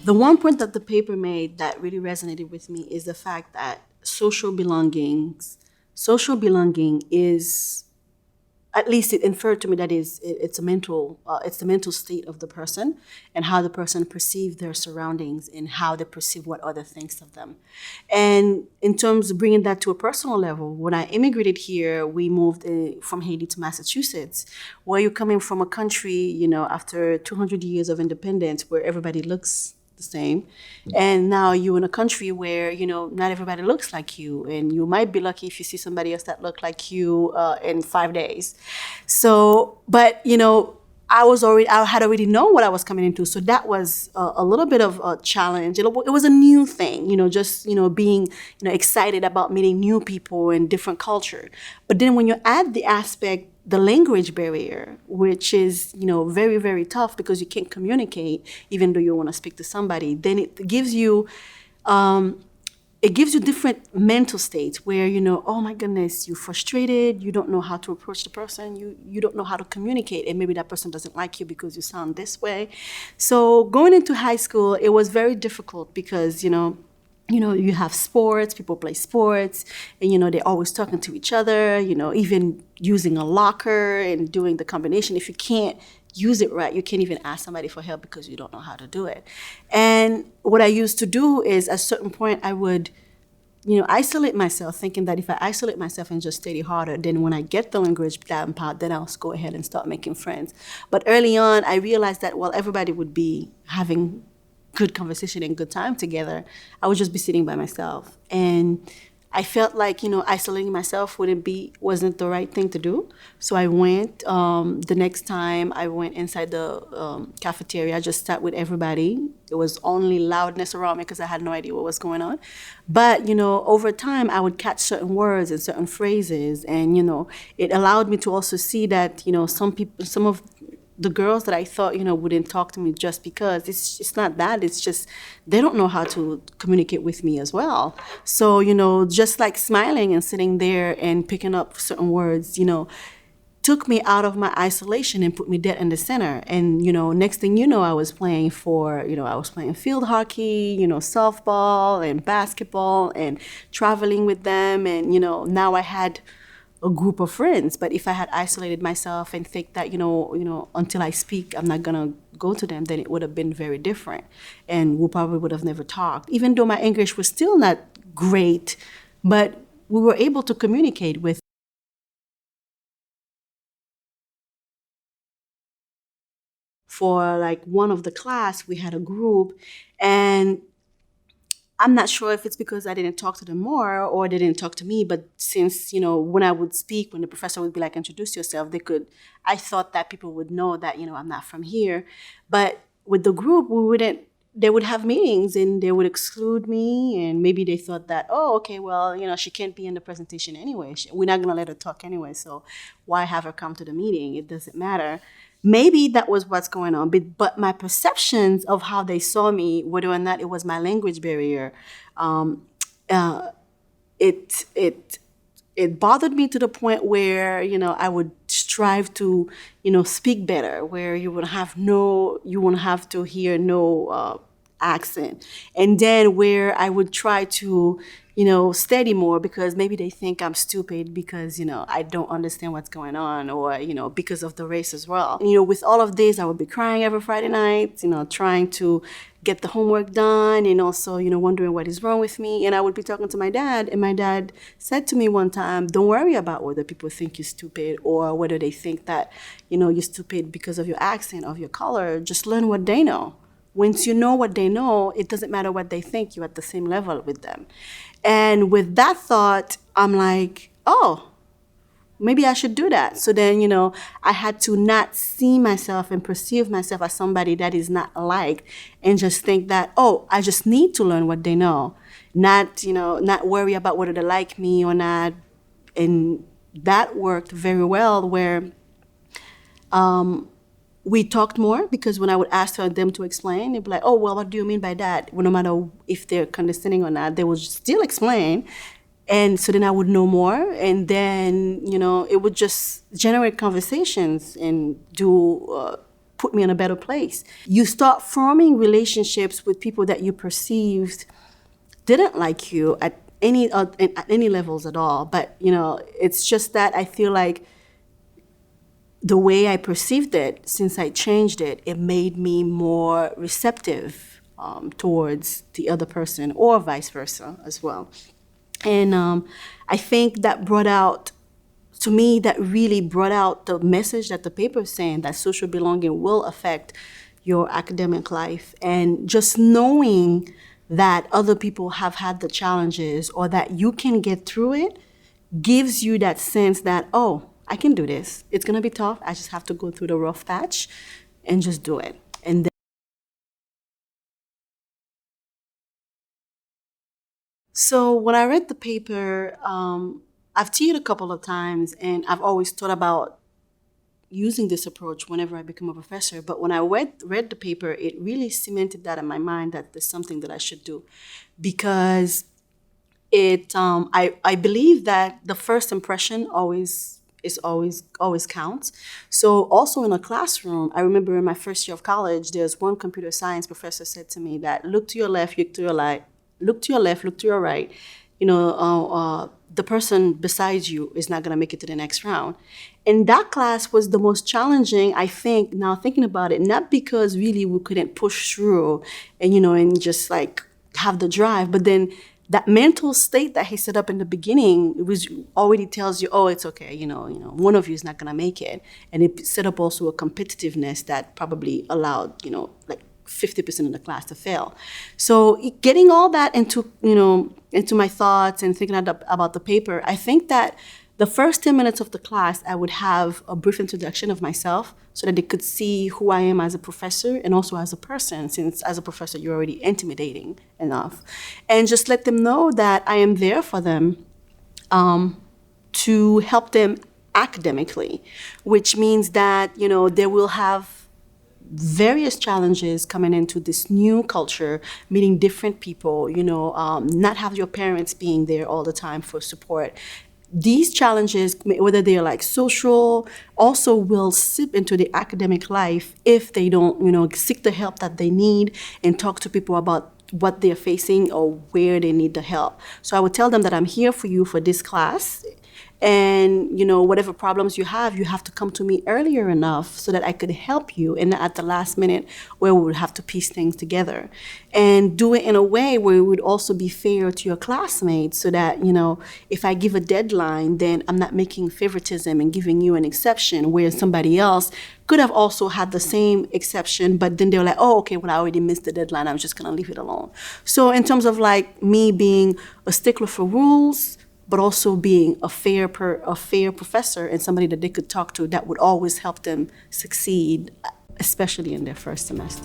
The one point that the paper made that really resonated with me is the fact that social belonging is, at least it inferred to me that it's the mental state of the person and how the person perceives their surroundings and how they perceive what other thinks of them. And in terms of bringing that to a personal level, when I immigrated here, we moved from Haiti to Massachusetts, where you're coming from a country, after 200 years of independence, where everybody looks the same. And now you're in a country where, not everybody looks like you. And you might be lucky if you see somebody else that look like you in 5 days. So, but, I had already known what I was coming into. So that was a little bit of a challenge. It was a new thing, just, being, excited about meeting new people and different culture. But then when you add the language barrier, which is, very, very tough because you can't communicate even though you want to speak to somebody, then it gives you different mental states where, oh my goodness, you're frustrated, you don't know how to approach the person, you don't know how to communicate, and maybe that person doesn't like you because you sound this way. So going into high school, it was very difficult because, you have sports, people play sports, and, they're always talking to each other, even using a locker and doing the combination. If you can't use it right, you can't even ask somebody for help because you don't know how to do it. And what I used to do is, at a certain point, I would, isolate myself, thinking that if I isolate myself and just study harder, then when I get the language down pat, then I'll go ahead and start making friends. But early on, I realized that while everybody would be having good conversation and good time together, I would just be sitting by myself. And I felt like, isolating myself wasn't the right thing to do. So I went, the next time I went inside the cafeteria, I just sat with everybody. It was only loudness around me because I had no idea what was going on. But, over time, I would catch certain words and certain phrases. And, it allowed me to also see that, some of the girls that I thought, wouldn't talk to me just because it's not that. It's just they don't know how to communicate with me as well. So, just like smiling and sitting there and picking up certain words, took me out of my isolation and put me dead in the center. And, next thing you know, I was playing field hockey, softball and basketball and traveling with them. And, now I had a group of friends. But if I had isolated myself and think that, until I speak, I'm not gonna go to them, then it would have been very different. And we probably would have never talked. Even though my English was still not great, but we were able to communicate with. For like one of the class, we had a group, and I'm not sure if it's because I didn't talk to them more or they didn't talk to me, but since, when I would speak, when the professor would be like, introduce yourself, I thought that people would know that, I'm not from here. But with the group, they would have meetings and they would exclude me, and maybe they thought that, oh, okay, well, she can't be in the presentation anyway. We're not going to let her talk anyway, so why have her come to the meeting? It doesn't matter. Maybe that was what's going on, but my perceptions of how they saw me, whether or not it was my language barrier, uh, it bothered me to the point where, I would strive to, speak better, where you won't have to hear no accent. And then where I would try to, study more because maybe they think I'm stupid because, I don't understand what's going on, or, because of the race as well. With all of this, I would be crying every Friday night, trying to get the homework done, and also, wondering what is wrong with me. And I would be talking to my dad, and my dad said to me one time, don't worry about whether people think you're stupid or whether they think that, you're stupid because of your accent, of your color. Just learn what they know. Once you know what they know, it doesn't matter what they think, you're at the same level with them. And with that thought, I'm like, oh, maybe I should do that. So then, I had to not see myself and perceive myself as somebody that is not liked, and just think that, oh, I just need to learn what they know. Not worry about whether they like me or not. And that worked very well, where we talked more, because when I would ask them to explain, they'd be like, oh, well, what do you mean by that? Well, no matter if they're condescending or not, they would still explain. And so then I would know more. And then, it would just generate conversations and do put me in a better place. You start forming relationships with people that you perceived didn't like you at any levels at all. But it's just that I feel like the way I perceived it, since I changed it, it made me more receptive towards the other person, or vice versa as well. And I think that brought out, to me, that really brought out the message that the paper is saying, that social belonging will affect your academic life. And just knowing that other people have had the challenges, or that you can get through it, gives you that sense that, oh, I can do this. It's going to be tough. I just have to go through the rough patch and just do it. And then, so when I read the paper, I've teed a couple of times, and I've always thought about using this approach whenever I become a professor. But when I read the paper, it really cemented that in my mind, that there's something that I should do, because I believe that the first impression always counts. So also in a classroom, I remember in my first year of college, there's one computer science professor said to me that, look to your left, look to your right, look to your left, look to your right. The person beside you is not going to make it to the next round. And that class was the most challenging, I think, now thinking about it, not because really we couldn't push through and just like have the drive, but then that mental state that he set up in the beginning, it was already tells you, oh, it's okay, one of you is not going to make it. And it set up also a competitiveness that probably allowed, like 50% of the class to fail. So getting all that into my thoughts and thinking about the paper, I think that the first 10 minutes of the class, I would have a brief introduction of myself so that they could see who I am as a professor and also as a person, since as a professor, you're already intimidating enough. And just let them know that I am there for them to help them academically, which means that, they will have various challenges coming into this new culture, meeting different people, not have your parents being there all the time for support. These challenges, whether they are like social, also will seep into the academic life if they don't, seek the help that they need and talk to people about what they're facing or where they need the help. So I would tell them that I'm here for you for this class. And, whatever problems you have to come to me earlier enough so that I could help you, and at the last minute where we would have to piece things together. And do it in a way where it would also be fair to your classmates, so that, if I give a deadline, then I'm not making favoritism and giving you an exception where somebody else could have also had the same exception, but then they're like, oh, okay, well, I already missed the deadline, I'm just gonna leave it alone. So in terms of like me being a stickler for rules, but also being a fair professor and somebody that they could talk to, that would always help them succeed, especially in their first semester.